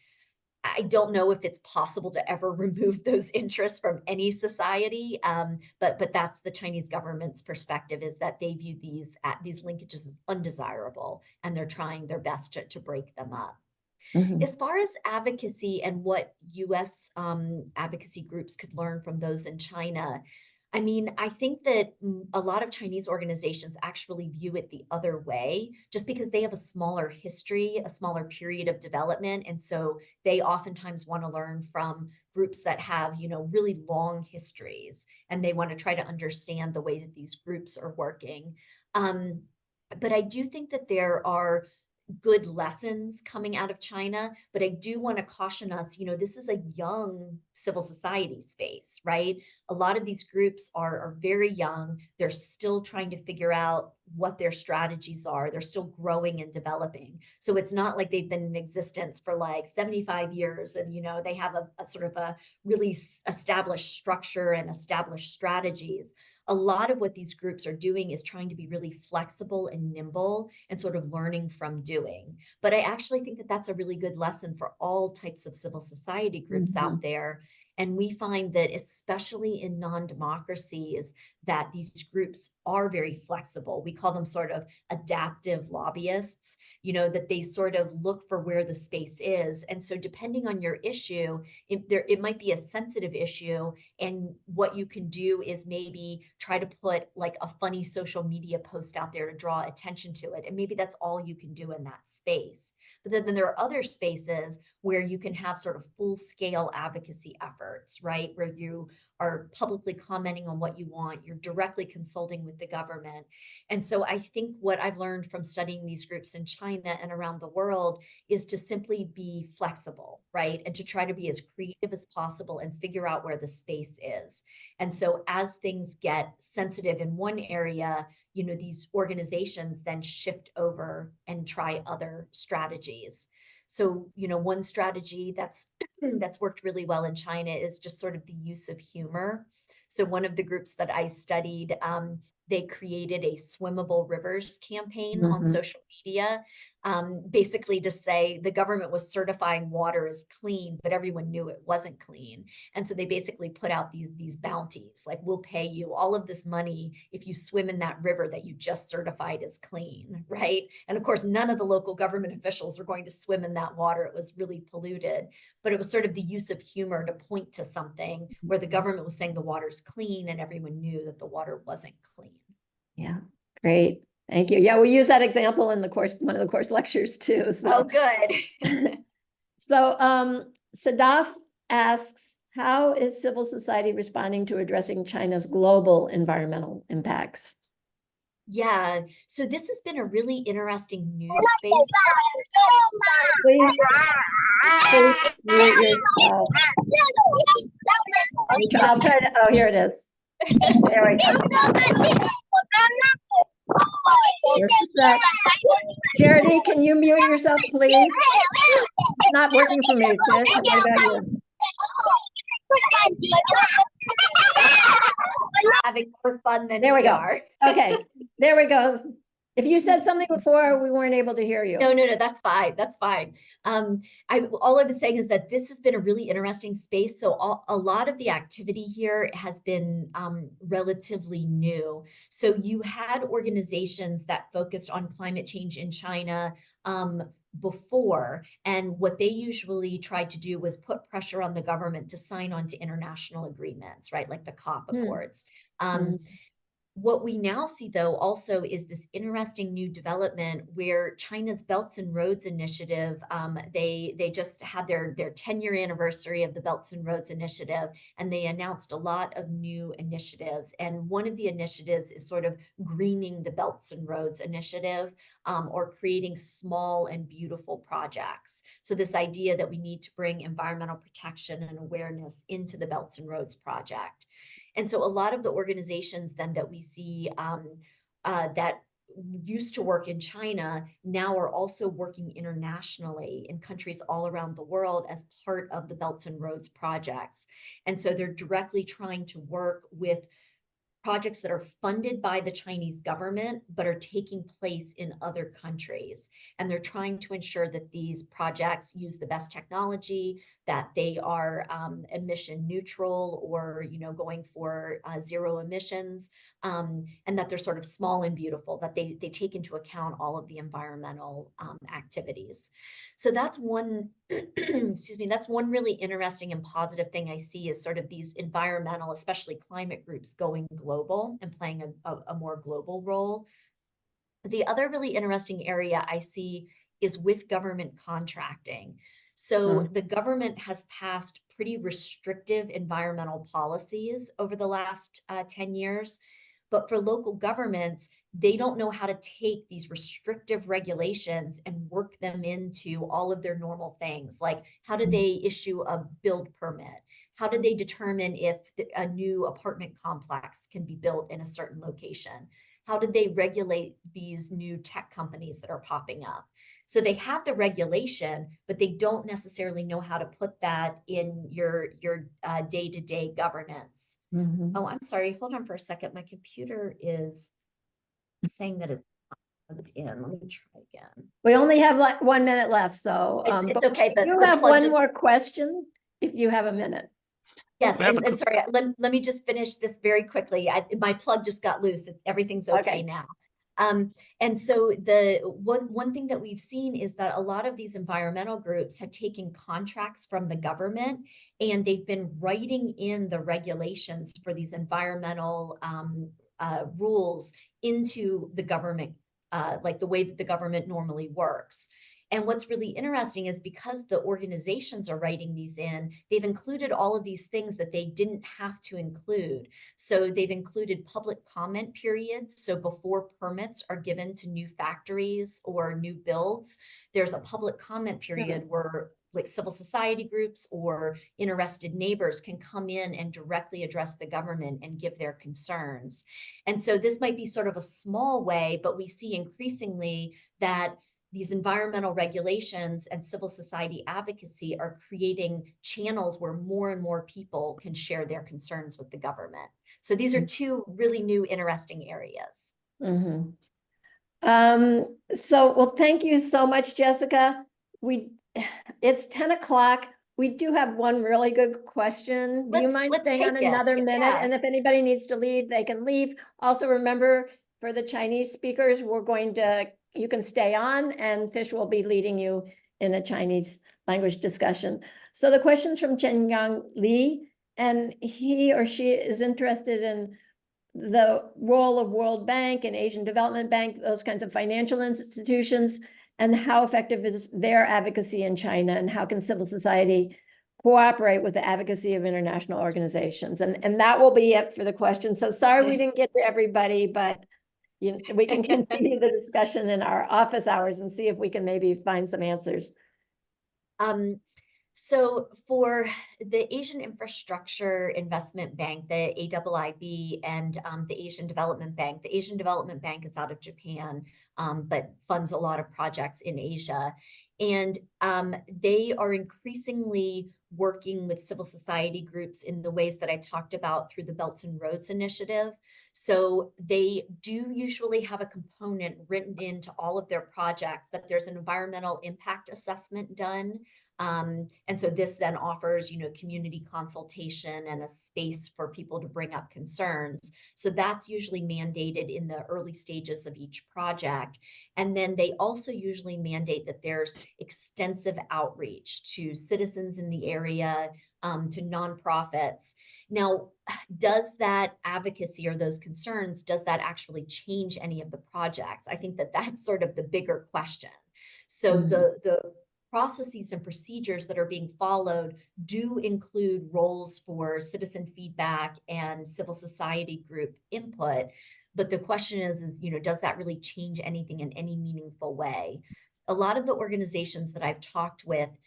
C: I don't know if it's possible to ever remove those interests from any society, but that's the Chinese government's perspective, is that they view these linkages as undesirable, and they're trying their best to break them up.
A: Mhm.
C: As far as advocacy and what US advocacy groups could learn from those in China, I mean, I think that a lot of Chinese organizations actually view it the other way, just because they have a smaller history, a smaller period of development. And so they oftentimes want to learn from groups that have, really long histories, and they want to try to understand the way that these groups are working. Um, but I do think that there are good lessons coming out of China, but I do want to caution us, this is a young civil society space, right? A lot of these groups are very young. They're still trying to figure out what their strategies are. They're still growing and developing. So it's not like they've been in existence for like 75 years and, they have a sort of a really established structure and established strategies. A lot of what these groups are doing is trying to be really flexible and nimble and sort of learning from doing. But I actually think that that's a really good lesson for all types of civil society groups out
A: Mhm.
C: there. And we find that, especially in non-democracies, that these groups are very flexible. We call them sort of adaptive lobbyists, that they sort of look for where the space is. And so depending on your issue, it might be a sensitive issue, and what you can do is maybe try to put like a funny social media post out there to draw attention to it. And maybe that's all you can do in that space. But then there are other spaces where you can have sort of full scale advocacy efforts, right? Where you are publicly commenting on what you want, you're directly consulting with the government. And so I think what I've learned from studying these groups in China and around the world is to simply be flexible, right? And to try to be as creative as possible and figure out where the space is. And so as things get sensitive in one area, these organizations then shift over and try other strategies. So, one strategy that's worked really well in China is just sort of the use of humor. So one of the groups that I studied, they created a swimmable rivers campaign on
A: Mhm.
C: social media, basically to say the government was certifying water as clean, but everyone knew it wasn't clean. And so they basically put out these bounties, like, we'll pay you all of this money if you swim in that river that you just certified as clean, right? And of course, none of the local government officials were going to swim in that water. It was really polluted. But it was sort of the use of humor to point to something where the government was saying the water's clean and everyone knew that the water wasn't clean.
A: Yeah, great. Thank you. Yeah, we use that example in the course, one of the course lectures too. So.
C: Oh, good.
A: So Sadaf asks, how is civil society responding to addressing China's global environmental impacts?
C: Yeah, so this has been a really interesting news space.
A: Please mute yourself. I'll try to, oh, here it is. There we go. Just a sec. Charity, can you mute yourself, please? It's not working for me, Fish. What about you?
C: Having more fun than
A: There we go.
C: are.
A: Okay, there we go. If you said something before, we weren't able to hear you.
C: No, that's fine. That's fine. All I was saying is that this has been a really interesting space. So a lot of the activity here has been relatively new. So you had organizations that focused on climate change in China before, and what they usually tried to do was put pressure on the government to sign on to international agreements, right? Like the COP Accords. What we now see, though, also is this interesting new development where China's Belts and Roads Initiative, they just had their 10-year anniversary of the Belts and Roads Initiative, and they announced a lot of new initiatives. And one of the initiatives is sort of greening the Belts and Roads Initiative, or creating small and beautiful projects. So this idea that we need to bring environmental protection and awareness into the Belts and Roads project. And so a lot of the organizations then that we see that used to work in China now are also working internationally in countries all around the world as part of the Belts and Roads projects. And so they're directly trying to work with projects that are funded by the Chinese government, but are taking place in other countries. And they're trying to ensure that these projects use the best technology, that they are emission neutral or, going for zero emissions, and that they're sort of small and beautiful, that they take into account all of the environmental activities. So that's one, excuse me, that's one really interesting and positive thing I see is sort of these environmental, especially climate groups going global and playing a more global role. The other really interesting area I see is with government contracting. So the government has passed pretty restrictive environmental policies over the last 10 years. But for local governments, they don't know how to take these restrictive regulations and work them into all of their normal things. Like, how do they issue a build permit? How do they determine if a new apartment complex can be built in a certain location? How did they regulate these new tech companies that are popping up? So they have the regulation, but they don't necessarily know how to put that in your day-to-day governance. Oh, I'm sorry. Hold on for a second. My computer is saying that it's plugged in. Let me try again.
A: We only have like 1 minute left, so
C: It's okay.
A: you have one more question if you have a minute.
C: Yes, and sorry, let me just finish this very quickly. My plug just got loose. Everything's okay now. And so the one thing that we've seen is that a lot of these environmental groups have taken contracts from the government and they've been writing in the regulations for these environmental rules into the government, like the way that the government normally works. And what's really interesting is because the organizations are writing these in, they've included all of these things that they didn't have to include. So they've included public comment periods. So before permits are given to new factories or new builds, there's a public comment period where like civil society groups or interested neighbors can come in and directly address the government and give their concerns. And so this might be sort of a small way, but we see increasingly that these environmental regulations and civil society advocacy are creating channels where more and more people can share their concerns with the government. So these are two really new, interesting areas.
A: Mhm. Well, thank you so much, Jessica. It's 10 o'clock. We do have one really good question. Do you mind
C: Let's
A: staying on
C: take it.
A: another minute?
C: Yeah.
A: And if anybody needs to leave, they can leave. Also, remember, for the Chinese speakers, you can stay on, and Fish will be leading you in a Chinese language discussion. So the question's from Chen Yang Li, and he or she is interested in the role of World Bank and Asian Development Bank, those kinds of financial institutions, and how effective is their advocacy in China, and how can civil society cooperate with the advocacy of international organizations? And that will be it for the question. So sorry we didn't get to everybody, but we can continue the discussion in our office hours and see if we can maybe find some answers.
C: So for the Asian Infrastructure Investment Bank, the AIIB, and the Asian Development Bank, the Asian Development Bank is out of Japan, but funds a lot of projects in Asia. And they are increasingly working with civil society groups in the ways that I talked about through the Belts and Roads Initiative. So they do usually have a component written into all of their projects that there's an environmental impact assessment done. And so this then offers, community consultation and a space for people to bring up concerns. So that's usually mandated in the early stages of each project. And then they also usually mandate that there's extensive outreach to citizens in the area, to nonprofits. Now, does that advocacy or those concerns, does that actually change any of the projects? I think that that's sort of the bigger question. So the processes and procedures that are being followed do include roles for citizen feedback and civil society group input. But the question is, does that really change anything in any meaningful way? A lot of the organizations that I've talked with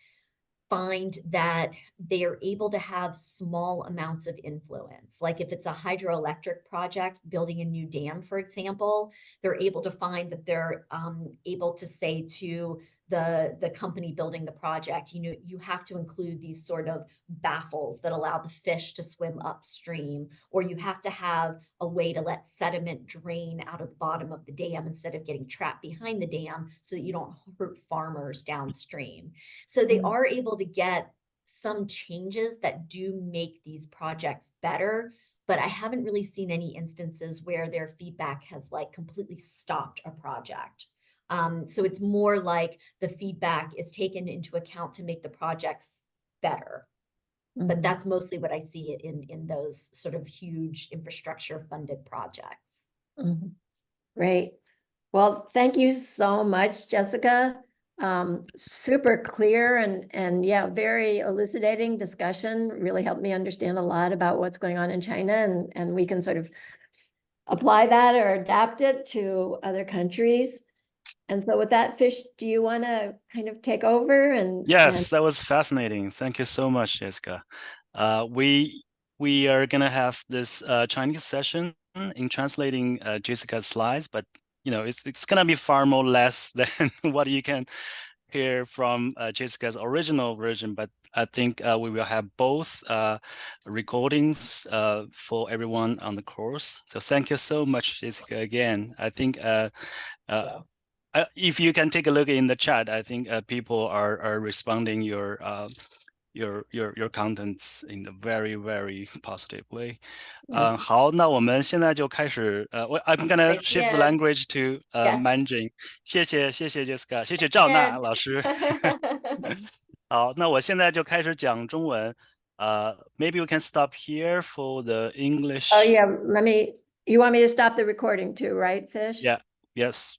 C: find that they are able to have small amounts of influence. Like if it's a hydroelectric project, building a new dam, for example, they're able to find that they're able to say to the company building the project, you have to include these sort of baffles that allow the fish to swim upstream, or you have to have a way to let sediment drain out of the bottom of the dam instead of getting trapped behind the dam so that you don't hurt farmers downstream. So they are able to get some changes that do make these projects better, but I haven't really seen any instances where their feedback has completely stopped a project. So it's more like the feedback is taken into account to make the projects better. But that's mostly what I see in those sort of huge infrastructure funded projects.
A: Great. Well, thank you so much, Jessica. Super clear and yeah, very elucidating discussion. Really helped me understand a lot about what's going on in China, and we can sort of apply that or adapt it to other countries. And so with that, Fish, do you want to kind of take over?
B: Yes, that was fascinating. Thank you so much, Jessica. We are gonna have this Chinese session in translating Jessica's slides, but it's gonna be far more less than what you can hear from Jessica's original version. But I think we will have both recordings for everyone on the course. So thank you so much, Jessica, again. I think if you can take a look in the chat, I think people are responding your contents in a very, very positive way. 好，那我们现在就开始I'm gonna shift the language to Mandarin. 谢谢 Jessica， 谢谢赵娜老师。好，那我现在就开始讲中文。Maybe we can stop here for the English.
A: Oh yeah, you want me to stop the recording too, right, Fish?
B: Yeah, yes.